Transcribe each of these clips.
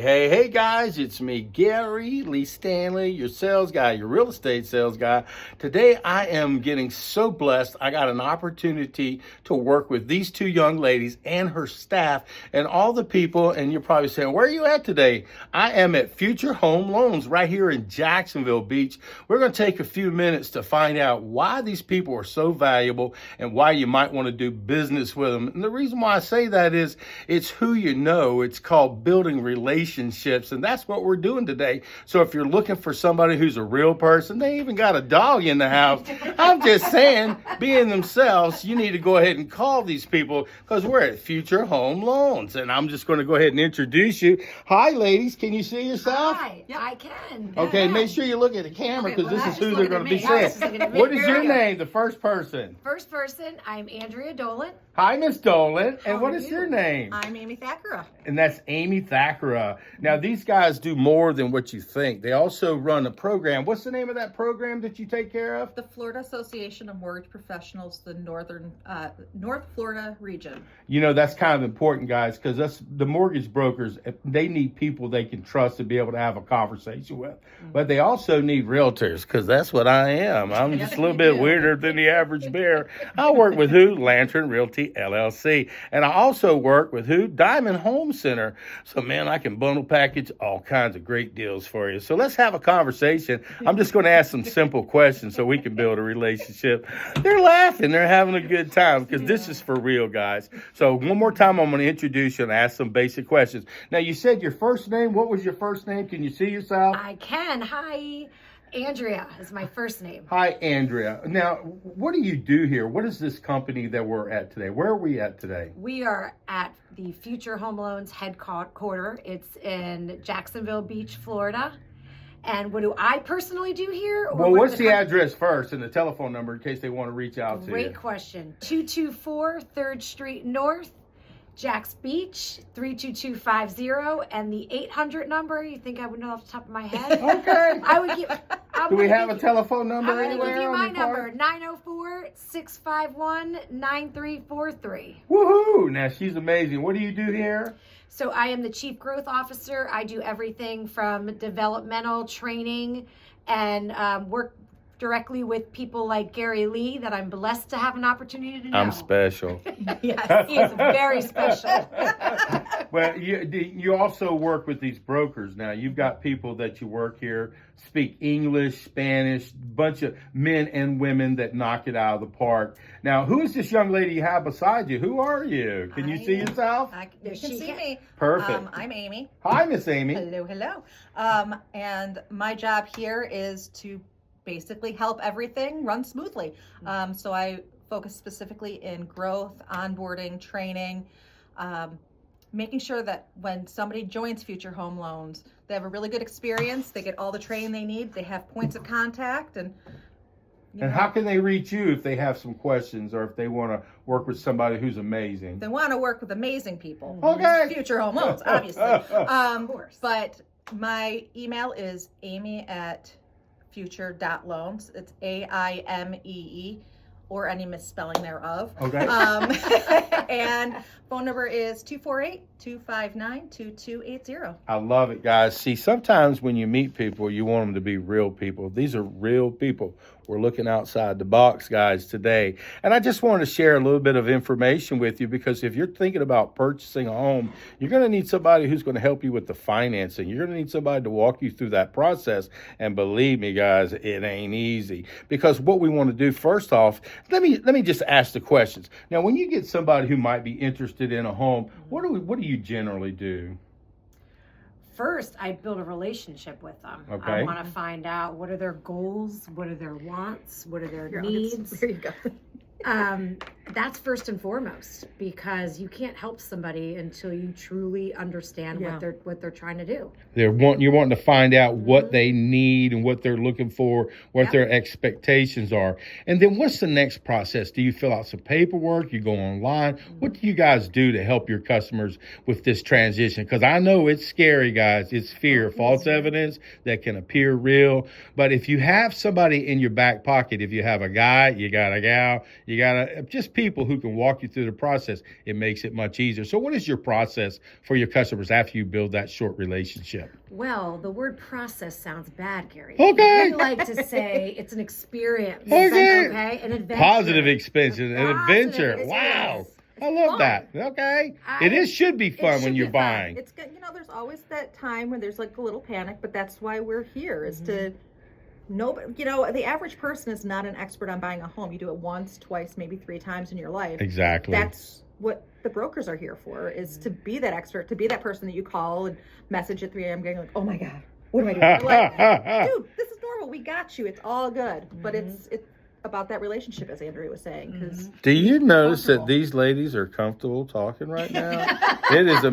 Hey, guys, it's me, GaryLee Stanley, your sales guy, your real estate sales guy. Today, I am getting so blessed. I got an opportunity to work with these two young ladies and her staff and all the people. And you're probably saying, where are you at today? I am at Future Home Loans right here in Jacksonville Beach. We're going to take a few minutes to find out why these people are so valuable and why you might want to do business with them. And the reason why I say that is it's who you know. It's called building relationships, and that's what we're doing today. So if you're looking for somebody who's a real person, they even got a dog in the house. I'm just saying, being themselves, you need to go ahead and call these people because we're at Future Home Loans. And I'm just going to go ahead and introduce you. Hi, ladies. Can you see yourself? Hi. Yep. I can. Okay, make sure you look at the camera because this is who they're going to be saying. What is your name, the first person? First person, I'm Andrea Dolan. Hi, Miss Dolan. And what is your name? I'm Amy Thackera. And that's Amy Thackera. Now, these guys do more than what you think. They also run a program. What's the name of that program that you take care of? The Florida Association of Mortgage Professionals, the North Florida region. You know, that's kind of important, guys, because the mortgage brokers, they need people they can trust to be able to have a conversation with. Mm-hmm. But they also need realtors, because that's what I am. I'm just a little bit weirder than the average bear. I work with who? Lantern Realty LLC. And I also work with who? Diamond Home Center. So, man, I can bundle package all kinds of great deals for you. So let's have a conversation. I'm just going to ask some simple questions so we can build a relationship. They're laughing. They're having a good time because this is for real, guys. So one more time, I'm going to introduce you and ask some basic questions. Now, you said your first name. What was your first name? Can you see yourself? I can. Hi. Andrea is my first name. Hi, Andrea. Now, what do you do here? What is this company that we're at today? Where are we at today? We are at the Future Home Loans headquarters. It's in Jacksonville Beach, Florida. And what do I personally do here? Well, what's the address first and the telephone number in case they want to reach out to you? Great question. 224 3rd Street North, Jacks Beach, 32250, and the 800 number, you think I would know off the top of my head? Okay. I would give. Do we have a telephone number anywhere? I'm going to give you my number, 904-651-9343. Woohoo! Now, she's amazing. What do you do here? So I am the Chief Growth Officer. I do everything from developmental training and work directly with people like GaryLee that I'm blessed to have an opportunity to know. I'm special. Yes, he is very special. Well, you also work with these brokers now. You've got people that you work here, speak English, Spanish, bunch of men and women that knock it out of the park. Now, who is this young lady you have beside you? Who are you? Can you see yourself? You can see me. Perfect. I'm Amy. Hi, Miss Amy. Hello. And my job here is to basically help everything run smoothly. So I focus specifically in growth, onboarding, training, making sure that when somebody joins Future Home Loans, they have a really good experience, they get all the training they need, they have points of contact, and how can they reach you if they have some questions or if they want to work with somebody who's amazing? They want to work with amazing people. Okay. Future Home Loans, obviously. Of course. But my email is amy@future.loans. It's AIMEE, or any misspelling thereof. Okay. And phone number is 248-259-2280. I love it, guys. See, sometimes when you meet people, you want them to be real people. These are real people. We're looking outside the box, guys, today. And I just wanted to share a little bit of information with you because if you're thinking about purchasing a home, you're going to need somebody who's going to help you with the financing. You're going to need somebody to walk you through that process. And believe me, guys, it ain't easy. Because what we want to do, first off, let me just ask the questions. Now, when you get somebody who might be interested in a home, what do you generally do? First, I build a relationship with them. Okay. I want to find out what are their goals, what are their wants, what are their needs. There you go. That's first and foremost, because you can't help somebody until you truly understand what they're trying to do. You're wanting to find out what they need and what they're looking for, what their expectations are. And then what's the next process? Do you fill out some paperwork? You go online? What do you guys do to help your customers with this transition? Because I know it's scary, guys. It's fear, false evidence that can appear real. But if you have somebody in your back pocket, if you have a guy, you got a gal, You got just people who can walk you through the process. It makes it much easier. So what is your process for your customers after you build that short relationship? Well, the word process sounds bad, Gary. Okay. I like to say it's an experience. Okay. Okay. An adventure. Positive expansion, an adventure. Positive Wow. experience. I love Fun. that. Okay. It should be fun when should you're be fun. buying. It's good. There's always that time when there's like a little panic, but that's why we're here is to know. The average person is not an expert on buying a home. You do it once, twice, maybe 3 times in your life. Exactly. That's what the brokers are here for, is to be that expert, to be that person that you call and message at 3 a.m. going like, oh my God, what am I doing? You're like, dude, this is normal. We got you. It's all good. But it's about that relationship, as Andrea was saying. 'Cause Do you notice that comfortable. these ladies are comfortable talking right now? It's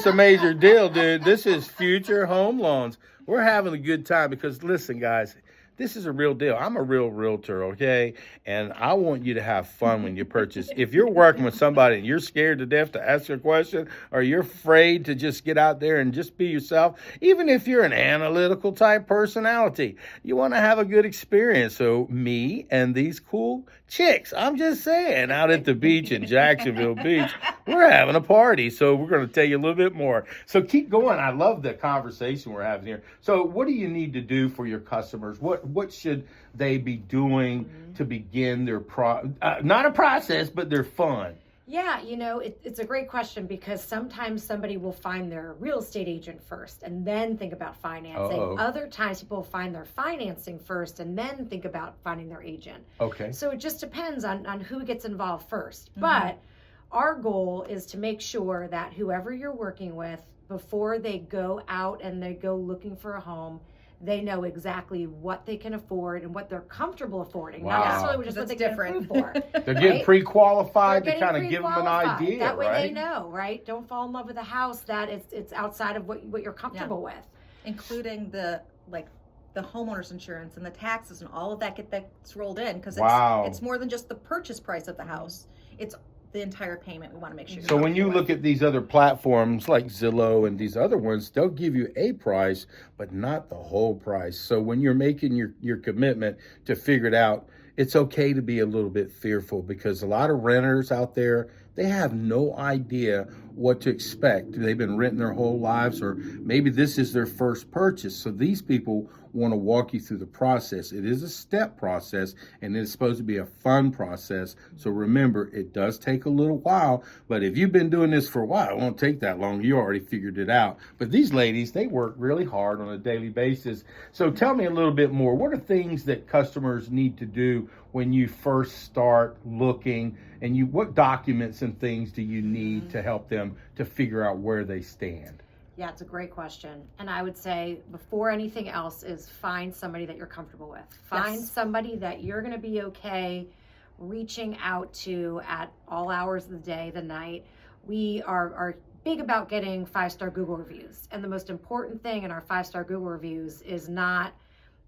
a major deal, dude. This is Future Home Loans. We're having a good time because, listen, guys, this is a real deal. I'm a real realtor, okay? And I want you to have fun when you purchase. If you're working with somebody and you're scared to death to ask a question, or you're afraid to just get out there and just be yourself, even if you're an analytical type personality, you want to have a good experience. So me and these cool chicks, I'm just saying, out at the beach in Jacksonville Beach, we're having a party. So we're going to tell you a little bit more. So keep going. I love the conversation we're having here. So what do you need to do for your customers? What should they be doing to begin their not a process, but their fun? Yeah, it's a great question because sometimes somebody will find their real estate agent first and then think about financing. Uh-oh. Other times people find their financing first and then think about finding their agent. Okay. So it just depends on who gets involved first. But our goal is to make sure that whoever you're working with, before they go out and they go looking for a home, they know exactly what they can afford and what they're comfortable affording. Wow. Not necessarily just what That's they can different. approve for. They're getting right? pre-qualified They're to getting kind of give them an pre-qualified. idea, That way right? they know, right? Don't fall in love with a house that it's outside of what you're comfortable with. including the homeowner's insurance and the taxes and all of that that's rolled in, because it's more than just the purchase price of the house. It's the entire payment. We want to make sure. So when you look at these other platforms like Zillow and these other ones, they'll give you a price, but not the whole price. So when you're making your commitment to figure it out, it's okay to be a little bit fearful, because a lot of renters out there, they have no idea what to expect. They've been renting their whole lives, or maybe this is their first purchase. So these people want to walk you through the process. It is a step process, and it's supposed to be a fun process. So remember, it does take a little while, but if you've been doing this for a while, it won't take that long. You already figured it out. But these ladies, they work really hard on a daily basis. So tell me a little bit more. What are things that customers need to do when you first start looking, and what documents and things do you need to help them to figure out where they stand? Yeah, it's a great question. And I would say before anything else is find somebody that you're comfortable with. Find somebody that you're going to be okay reaching out to at all hours of the day, the night. We are big about getting 5-star Google reviews. And the most important thing in our 5-star Google reviews is not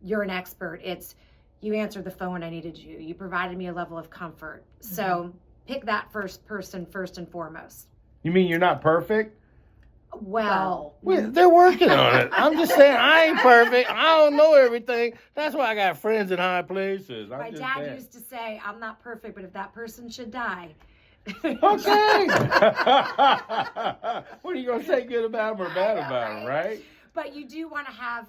you're an expert. It's you answered the phone when I needed you. You provided me a level of comfort. So pick that first person first and foremost. You mean you're not perfect? Well, They're working on it. I'm just saying, I ain't perfect. I don't know everything. That's why I got friends in high places. my dad used to say, I'm not perfect, but if that person should die. Okay. What are you going to say good about them or bad about them, right? But you do want to have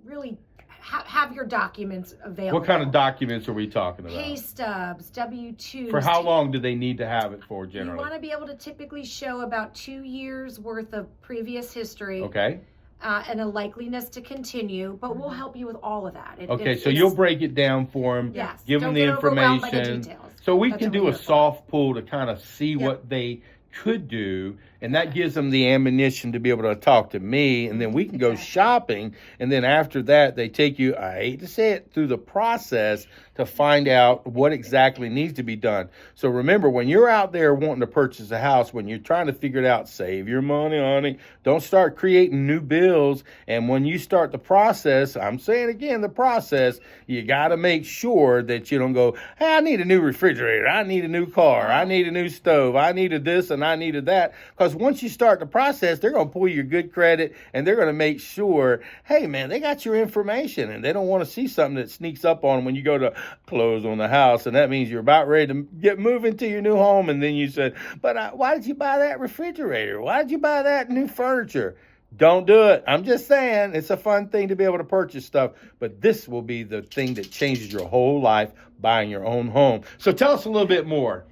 really have your documents available. What kind of documents are we talking about? Pay stubs, W-2s. For how long do they need to have it for generally? You want to be able to typically show about 2 years worth of previous history. Okay. And a likeliness to continue, but we'll help you with all of that. So you'll break it down for them, yes, give them the information. So we can do a soft pull to kind of see what they could do, and that gives them the ammunition to be able to talk to me, and then we can go shopping, and then after that they take you, I hate to say it, through the process to find out what exactly needs to be done. So remember, when you're out there wanting to purchase a house, when you're trying to figure it out, save your money, honey. Don't start creating new bills. And when you start the process, I'm saying again, the process, you got to make sure that you don't go, hey, I need a new refrigerator, I need a new car, I need a new stove, I needed this and I needed that. Because because once you start the process, they're going to pull your good credit and they're going to make sure, hey, man, they got your information and they don't want to see something that sneaks up on them when you go to close on the house. And that means you're about ready to get moving to your new home. And then you said, but why did you buy that refrigerator? Why did you buy that new furniture? Don't do it. I'm just saying it's a fun thing to be able to purchase stuff, but this will be the thing that changes your whole life, buying your own home. So tell us a little bit more.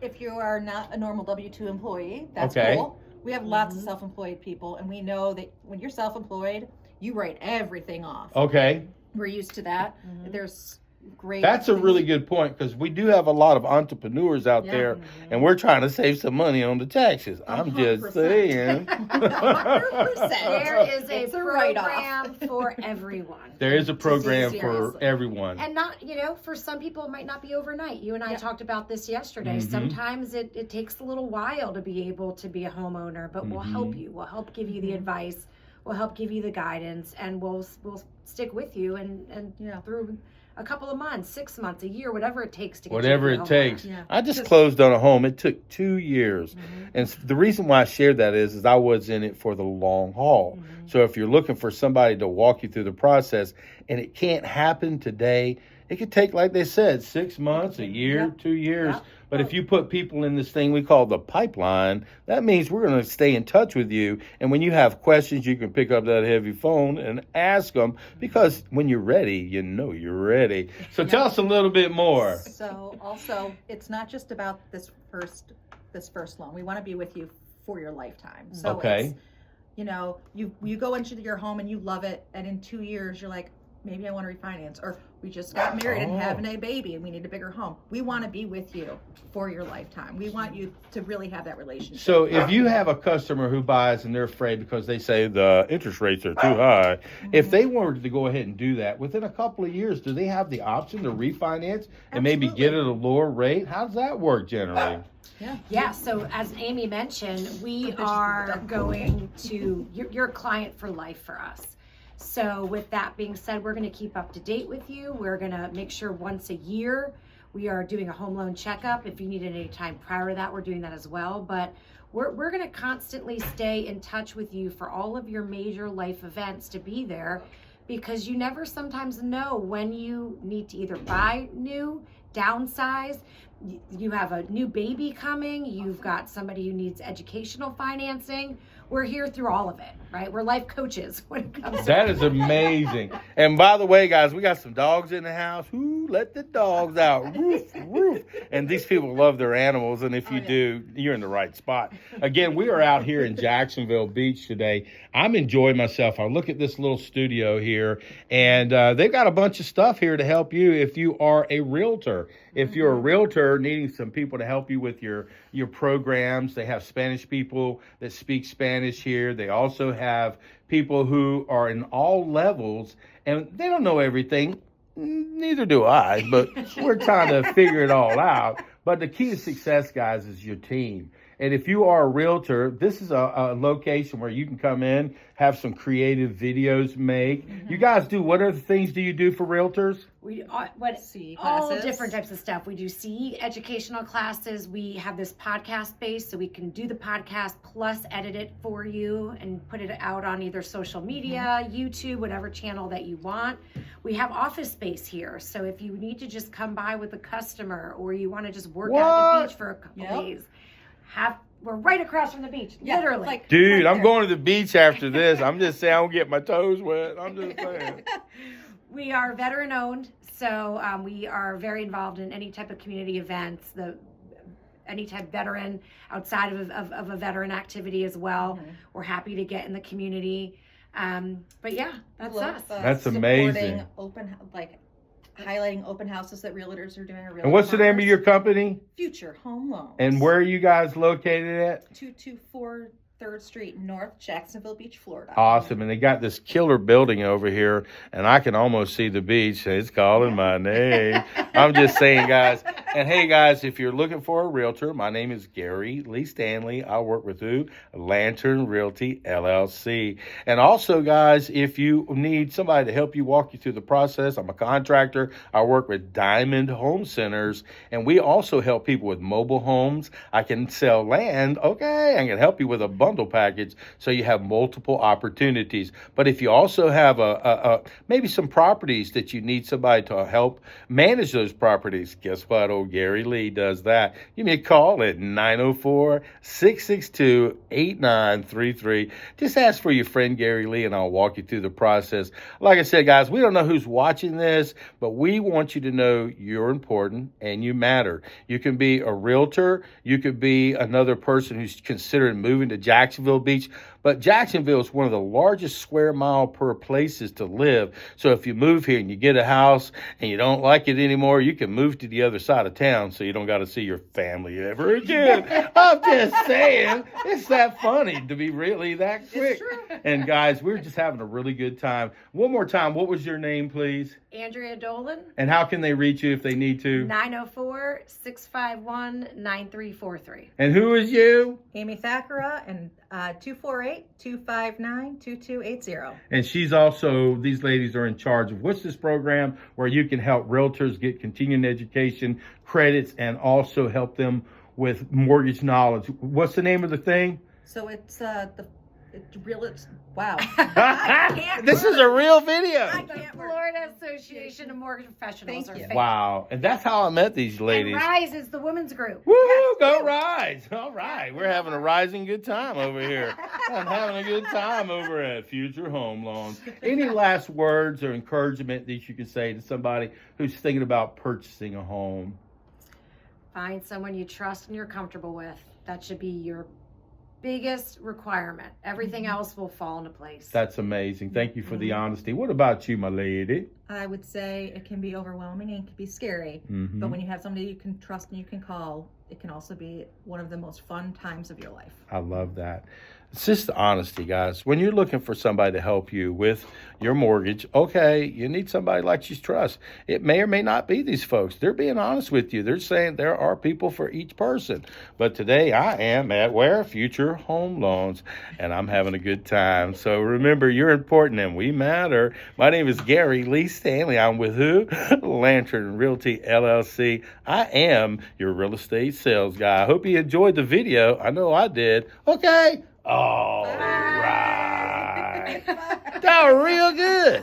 If you are not a normal W-2 employee, that's Okay. cool. We have lots of self-employed people, and we know that when you're self-employed, you write everything off. Okay. We're used to that. There's great. That's a really good point because we do have a lot of entrepreneurs out there and we're trying to save some money on the taxes. I'm just 100%. saying. 100%. There is It's a a write-off. program for everyone. There is a program Seriously. for everyone. And not, for some people, it might not be overnight. You and I talked about this yesterday. Sometimes it takes a little while to be able to be a homeowner, but we'll help you. We'll help give you the advice. We'll help give you the guidance, and we'll stick with you and through a couple of months, 6 months, a year, whatever it takes to get Whatever you it to be a takes. homeowner. I just closed on a home. It took 2 years. And the reason why I shared that is I was in it for the long haul. So if you're looking for somebody to walk you through the process and it can't happen today, it could take, like they said, 6 months, a year, 2 years. But if you put people in this thing we call the pipeline, that means we're going to stay in touch with you. And when you have questions, you can pick up that heavy phone and ask them, because when you're ready, you're ready. So tell us a little bit more. So also, it's not just about this first loan. We want to be with you for your lifetime. So Okay. it's, you go into your home and you love it, and in 2 years you're like, maybe I want to refinance, or we just got married and having a baby and we need a bigger home. We want to be with you for your lifetime. We want you to really have that relationship. So if you have a customer who buys and they're afraid because they say the interest rates are too high, if they wanted to go ahead and do that, within a couple of years, do they have the option to refinance and maybe get it at a lower rate? How does that work generally? Yeah, so as Amy mentioned, we are going to, you're a client for life for us. So with that being said, we're going to keep up to date with you. We're going to make sure once a year we are doing a home loan checkup. If you need it any time prior to that, we're doing that as well. But we're going to constantly stay in touch with you for all of your major life events to be there, because you never sometimes know when you need to either buy new, downsize, you have a new baby coming, you've got somebody who needs educational financing. We're here through all of it, right? We're life coaches when it comes to That is amazing. And by the way, guys, we got some dogs in the house. Ooh, let the dogs out. Roof, roof. And these people love their animals. And if you do, you're in the right spot. Again, we are out here in Jacksonville Beach today. I'm enjoying myself. I look at this little studio here, and they've got a bunch of stuff here to help you if you are a realtor. If you're a realtor needing some people to help you with your programs, they have Spanish people that speak Spanish here. They also have people who are in all levels, and they don't know everything. Neither do I, but we're trying to figure it all out. But the key to success, guys, is your team. And if you are a realtor, this is a location where you can come in, have some creative videos made. You guys do, what other things do you do for realtors? We CE all classes. different types of stuff. We do CE educational classes. We have this podcast base, so we can do the podcast plus edit it for you and put it out on either social media, YouTube, whatever channel that you want. We have office space here, so if you need to just come by with a customer, or you want to just work out at the beach for a couple days, we're right across from the beach, literally. Dude, I'm going to the beach after this. I'm just saying I don't get my toes wet. I'm just saying. We are veteran owned, so we are very involved in any type of community events, any type veteran outside of a veteran activity as well. We're happy to get in the community. But yeah, that's us. That's amazing. Highlighting open houses that realtors are doing. And what's the name of your company? Future Home Loans. And where are you guys located at? 224 3rd Street North, Jacksonville Beach, Florida. Awesome. And they got this killer building over here, and I can almost see the beach. It's calling my name. I'm just saying, guys. And hey, guys, if you're looking for a realtor, my name is GaryLee Stanley. I work with who? Lantern Realty, LLC. And also, guys, if you need somebody to help you walk you through the process, I'm a contractor. I work with Diamond Home Centers, and we also help people with mobile homes. I can sell land. Okay, I can help you with a bundle package so you have multiple opportunities. But if you also have maybe some properties that you need somebody to help manage those properties, guess what? Old Gary Lee does that. Give me a call at 904-662-8933. Just ask for your friend Gary Lee and I'll walk you through the process. Like I said, guys, we don't know who's watching this, but we want you to know you're important and you matter. You can be a realtor. You could be another person who's considering moving to Jacksonville Beach. But Jacksonville is one of the largest square mile per places to live. So if you move here and you get a house and you don't like it anymore, you can move to the other side of town so you don't got to see your family ever again. I'm just saying, it's that funny to be really that quick. And guys, we're just having a really good time. One more time, what was your name, please? Andrea Dolan. And how can they reach you if they need to? 904-651-9343. And who is you? Amy Thakura, and 248-259-2280. And she's also, these ladies are in charge of what's this program where you can help realtors get continuing education, credits, and also help them with mortgage knowledge. What's the name of the thing? So it's wow. This is a real video. The Florida Association of Mortgage Professionals. Thank you. Wow. And that's how I met these ladies. And RISE is the women's group. Woo, go Rise. All right. We're having a rising good time over here. I'm having a good time over at Future Home Loans. Any last words or encouragement that you can say to somebody who's thinking about purchasing a home? Find someone you trust and you're comfortable with. That should be your biggest requirement. Everything else will fall into place. That's amazing. Thank you for the honesty. What about you, my lady? I would say it can be overwhelming and it can be scary. But when you have somebody you can trust and you can call, it can also be one of the most fun times of your life. I love that. It's just the honesty, guys. When you're looking for somebody to help you with your mortgage, okay, you need somebody like you trust. It may or may not be these folks. They're being honest with you. They're saying there are people for each person. But today I am at where? Future Home Loans, and I'm having a good time. So remember, you're important and we matter. My name is GaryLee Stanley. I'm with who? Lantern Realty, LLC. I am your real estate sales guy. I hope you enjoyed the video. I know I did. Okay. All right. That was real good.